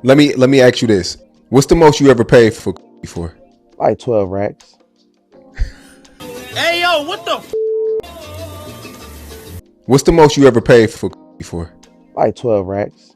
Let me ask you this. What's the most you ever paid for before? Like 12 racks. Hey, yo, what the f? What's the most you ever paid for before? Like 12 racks.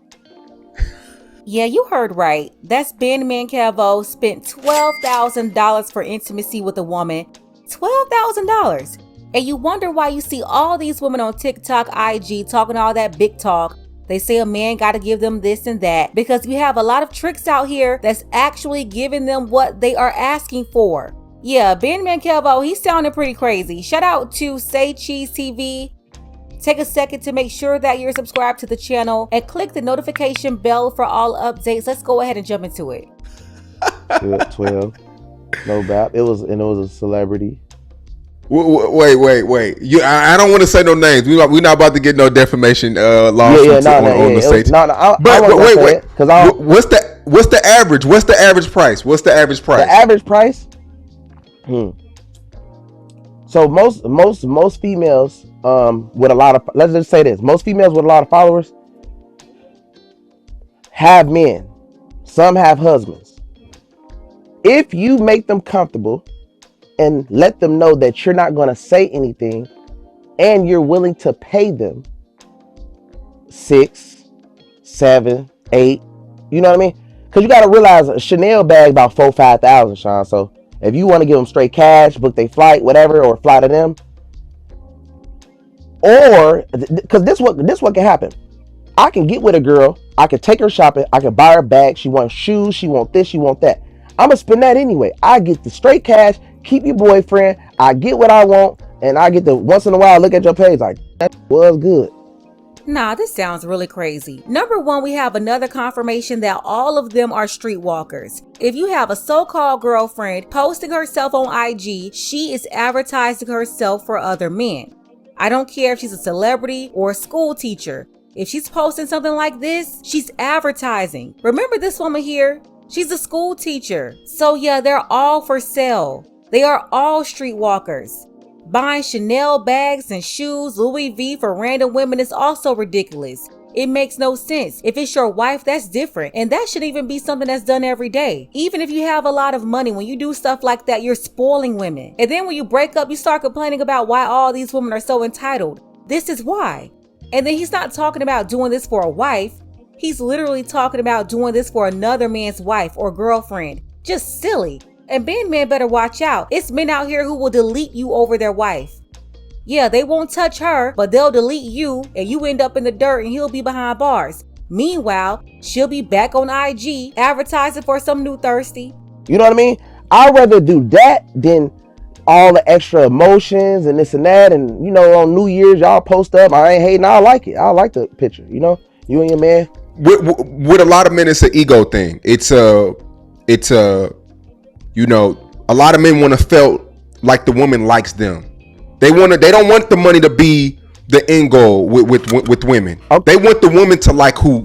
Yeah, you heard right. That's Bandman Kevo spent $12,000 for intimacy with a woman. $12,000. And you wonder why you see all these women on TikTok, IG talking all that big talk. They say a man got to give them this and that because we have a lot of tricks out here that's actually giving them what they are asking for. Yeah, Bandman Kevo, he's sounding pretty crazy. Shout out to Say Cheese TV. Take a second to make sure that you're subscribed to the channel and click the notification bell for all updates. Let's go ahead and jump into it. 12. No doubt. It was a celebrity. Wait. I don't want to say no names. We're not about to get no defamation lawsuits on the stage. Wait. What's the average? What's the average price? The average price? So most females with a lot of, let's just say this, most females with a lot of followers have men. Some have husbands. If you make them comfortable and let them know that you're not going to say anything and you're willing to pay them 6, 7, 8, you know what I mean? Because you got to realize a Chanel bag about 4,000-5,000, Sean. So if you want to give them straight cash, book their flight, whatever, or fly to them, or because this what can happen. I can get with a girl, I can take her shopping, I can buy her bag. She wants shoes, she want this, she want that. I'm gonna spend that anyway. I get the straight cash, keep your boyfriend, I get what I want, and I get the once in a while look at your page like that was good. Nah, this sounds really crazy. Number one, we have another confirmation that all of them are streetwalkers. If you have a so-called girlfriend posting herself on IG, she is advertising herself for other men. I don't care if she's a celebrity or a school teacher. If she's posting something like this, she's advertising. Remember this woman here? She's a school teacher. So yeah, they're all for sale. They are all streetwalkers. Buying Chanel bags and shoes, Louis V for random women is also ridiculous. It makes no sense. If it's your wife, that's different. And that should even be something that's done every day. Even if you have a lot of money, when you do stuff like that, you're spoiling women. And then when you break up, you start complaining about why all these women are so entitled. This is why. And then he's not talking about doing this for a wife. He's literally talking about doing this for another man's wife or girlfriend. Just silly. And Bandman better watch out. It's men out here who will delete you over their wife. Yeah, they won't touch her, but they'll delete you and you end up in the dirt and he'll be behind bars. Meanwhile, she'll be back on IG advertising for some new thirsty. You know what I mean? I'd rather do that than all the extra emotions and this and that. And, you know, on New Year's, y'all post up. I ain't hating. I like it. I like the picture. You know, you and your man. With a lot of men, it's an ego thing. It's you know, a lot of men want to feel like the woman likes them. They don't want the money to be the end goal with women. Okay. They want the woman to like who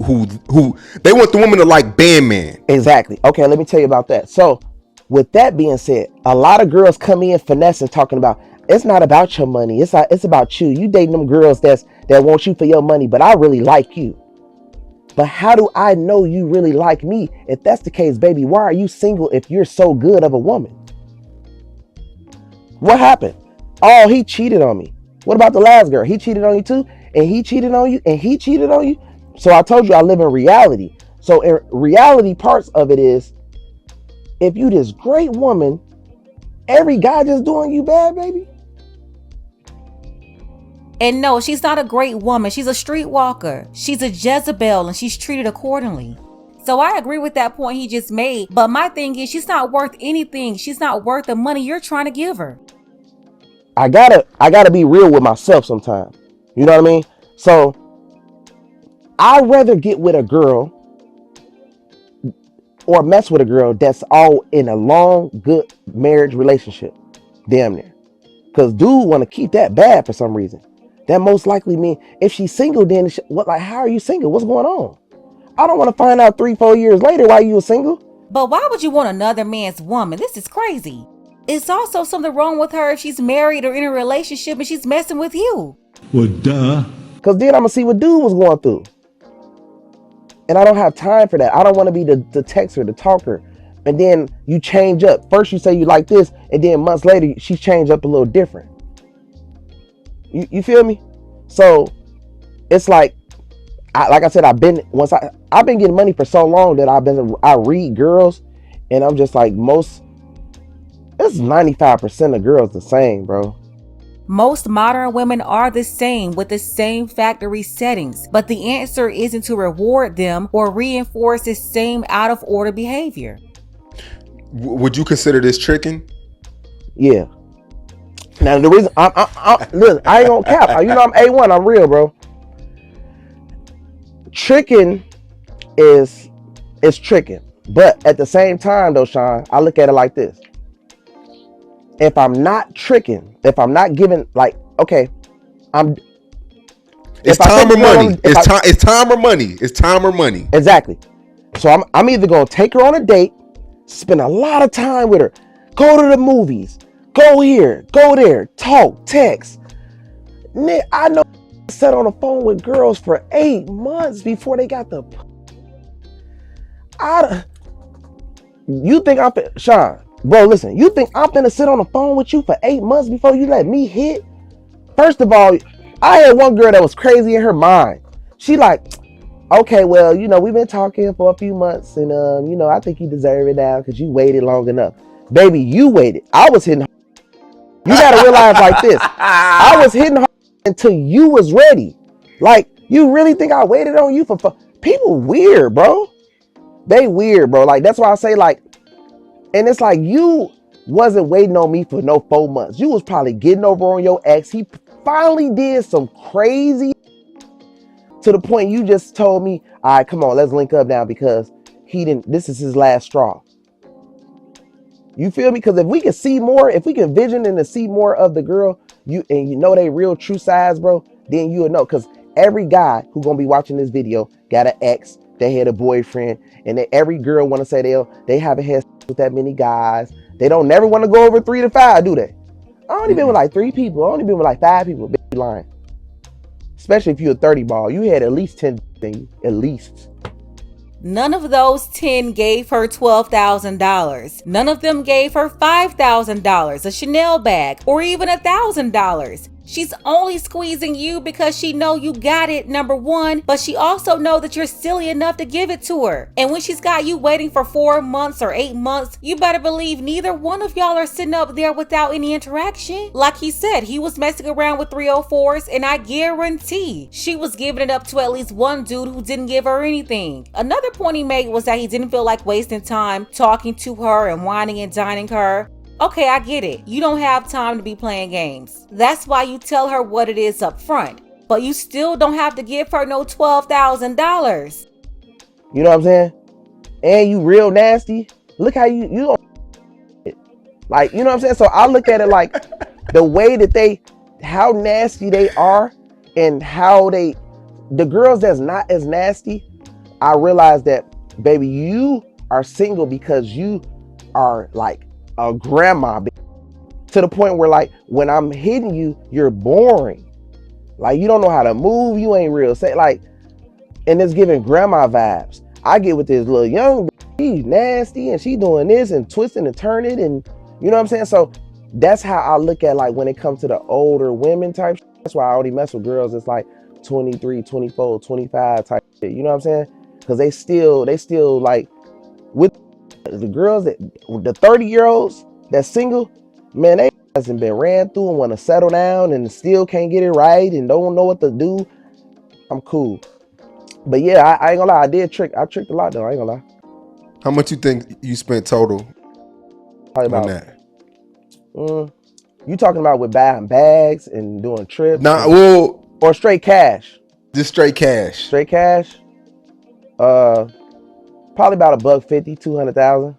they want the woman to like Bandman. Exactly. Okay, let me tell you about that. So with that being said, a lot of girls come in finessing talking about it's not about your money. It's about you. You dating them girls that want you for your money, but I really like you. But how do I know you really like me? If that's the case, baby, why are you single if you're so good of a woman? What happened? Oh, he cheated on me. What about the last girl? He cheated on you too? And he cheated on you? And he cheated on you? So I told you I live in reality. So in reality, parts of it is, if you this great woman, every guy just doing you bad, baby? And no, she's not a great woman. She's a streetwalker. She's a Jezebel and she's treated accordingly. So I agree with that point he just made. But my thing is, she's not worth anything. She's not worth the money you're trying to give her. I gotta be real with myself sometimes. You know what I mean? So I'd rather get with a girl or mess with a girl that's all in a long, good marriage relationship. Damn near. Because dude want to keep that bad for some reason. That most likely mean if she's single, then how are you single? What's going on? I don't want to find out 3-4 years later why you were single. But why would you want another man's woman? This is crazy. It's also something wrong with her if she's married or in a relationship and she's messing with you. Well, duh. Because then I'm going to see what dude was going through. And I don't have time for that. I don't want to be the texter, the talker. And then you change up. First you say you like this, and then months later she's changed up a little different. You feel me? So it's like I said, I've been getting money for so long that I read girls, and I'm just like, it's 95% of girls the same, bro. Most modern women are the same with the same factory settings, but the answer isn't to reward them or reinforce the same out of order behavior. Would you consider this tricking? Yeah. Now the reason listen, I ain't gonna cap. You know I'm A1. I'm real, bro. Tricking is tricking, but at the same time, though, Sean, I look at it like this. If I'm not tricking, if I'm not giving, like, okay, it's time or money. It's time or money. It's time or money. Exactly. So I'm either gonna take her on a date, spend a lot of time with her, go to the movies, go here, go there, talk, text. I know sat on the phone with girls for 8 months before they got the. You think Sean? Bro, listen, you think I'm finna sit on the phone with you for 8 months before you let me hit? First of all, I had one girl that was crazy in her mind. She like, okay, well, we've been talking for a few months, and I think you deserve it now because you waited long enough. Baby, you waited. I was hitting. You gotta realize like this. I was hitting until you was ready. Like, you really think I waited on you for people weird, bro. They weird, bro. Like, that's why I say, like, and it's like, you wasn't waiting on me for no 4 months. You was probably getting over on your ex. He finally did some crazy to the point you just told me, all right, come on, let's link up now because this is his last straw. You feel me? Because if we can see more, if we can vision and see more of the girl, they real true size, bro, then you'll know. Because every guy who gonna be watching this video got an ex, they had a boyfriend, and every girl want to say they haven't had with that many guys. They don't never want to go over 3 to 5, do they? I only been with like 3 people. I only been with like 5 people. Big lying. Especially if you're a 30 ball, you had at least 10 things, at least. None of those 10 gave her $12,000. None of them gave her $5,000, a Chanel bag, or even $1,000. She's only squeezing you because she know you got it, number one, but she also know that you're silly enough to give it to her. And when she's got you waiting for 4 months or 8 months, you better believe neither one of y'all are sitting up there without any interaction. Like he said, he was messing around with 304s, and I guarantee she was giving it up to at least one dude who didn't give her anything. Another point he made was that he didn't feel like wasting time talking to her and whining and dining her. Okay, I get it. You don't have time to be playing games. That's why you tell her what it is up front. But you still don't have to give her no $12,000. You know what I'm saying? And you real nasty. Look how you don't. Like, you know what I'm saying? So I look at it like the way that how nasty they are, and how the girls that's not as nasty, I realize that, baby, you are single because you are like a grandma, to the point where, like, when I'm hitting you, you're boring. Like, you don't know how to move. You ain't real. Say, like, and it's giving grandma vibes. I get with this little young, she's nasty and she doing this and twisting and turning, and you know what I'm saying? So that's how I look at, like, when it comes to the older women type shit. That's why I only mess with girls. It's like 23, 24, 25 type shit. You know what I'm saying? Because they still like, with the girls the 30-year-olds that's single, man, they hasn't been ran through and want to settle down and still can't get it right and don't know what to do. I'm cool. But yeah, I ain't gonna lie, I tricked a lot though. I ain't gonna lie. How much you think you spent total on that? You talking about with buying bags and doing trips? Nah, well, or straight cash? Just straight cash. Straight cash. Probably about $150,000, $200,000.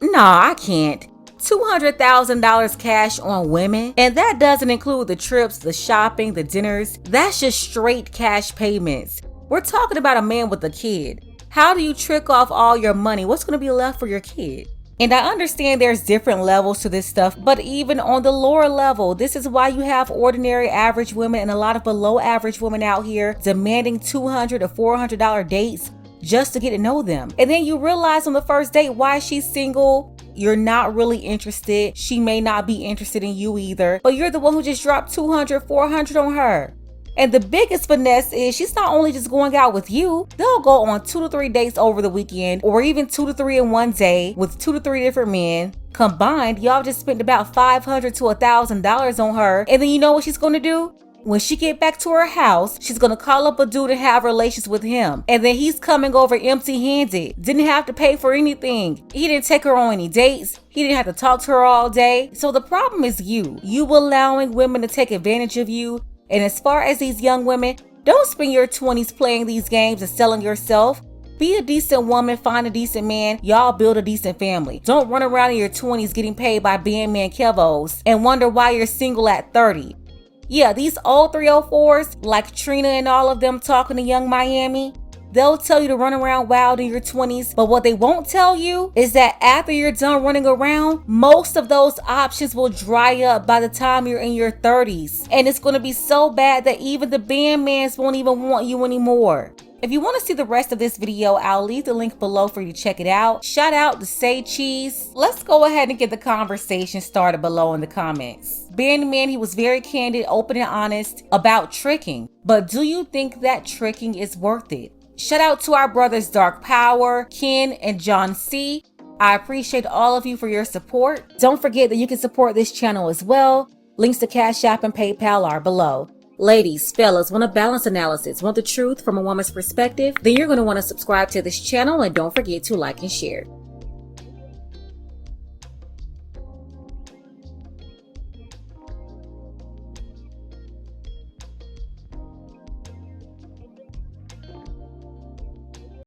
Nah, I can't. $200,000 cash on women, and that doesn't include the trips, the shopping, the dinners. That's just straight cash payments. We're talking about a man with a kid. How do you trick off all your money? What's going to be left for your kid? And I understand there's different levels to this stuff, but even on the lower level, this is why you have ordinary average women and a lot of below average women out here demanding $200 to $400 dates just to get to know them. And then you realize on the first date why she's single. You're not really interested. She may not be interested in you either, but you're the one who just dropped $200, $400 on her. And the biggest finesse is she's not only just going out with you, they'll go on 2 to 3 dates over the weekend, or even 2 to 3 in one day with 2 to 3 different men. Combined, y'all just spent about $500 to $1,000 on her. And then you know what she's going to do? When she get back to her house, she's gonna call up a dude and have relations with him. And then he's coming over empty-handed. Didn't have to pay for anything. He didn't take her on any dates. He didn't have to talk to her all day. So the problem is you allowing women to take advantage of you. And as far as these young women, don't spend your 20s playing these games and selling yourself. Be a decent woman, find a decent man, y'all build a decent family. Don't run around in your 20s getting paid by Bandman Kevos and wonder why you're single at 30. Yeah, these old 304s, like Trina and all of them talking to Young Miami, they'll tell you to run around wild in your 20s, but what they won't tell you is that after you're done running around, most of those options will dry up by the time you're in your 30s. And it's going to be so bad that even the bandmans won't even want you anymore. If you want to see the rest of this video, I'll leave the link below for you to check it out. Shout out to Say Cheese. Let's go ahead and get the conversation started below in the comments. Bandman, he was very candid, open and honest about tricking. But do you think that tricking is worth it? Shout out to our brothers Dark Power, Ken, and John C. I appreciate all of you for your support. Don't forget that you can support this channel as well. Links to Cash App and PayPal are below. Ladies, fellas, want a balanced analysis, want the truth from a woman's perspective? Then you're going to want to subscribe to this channel and don't forget to like and share.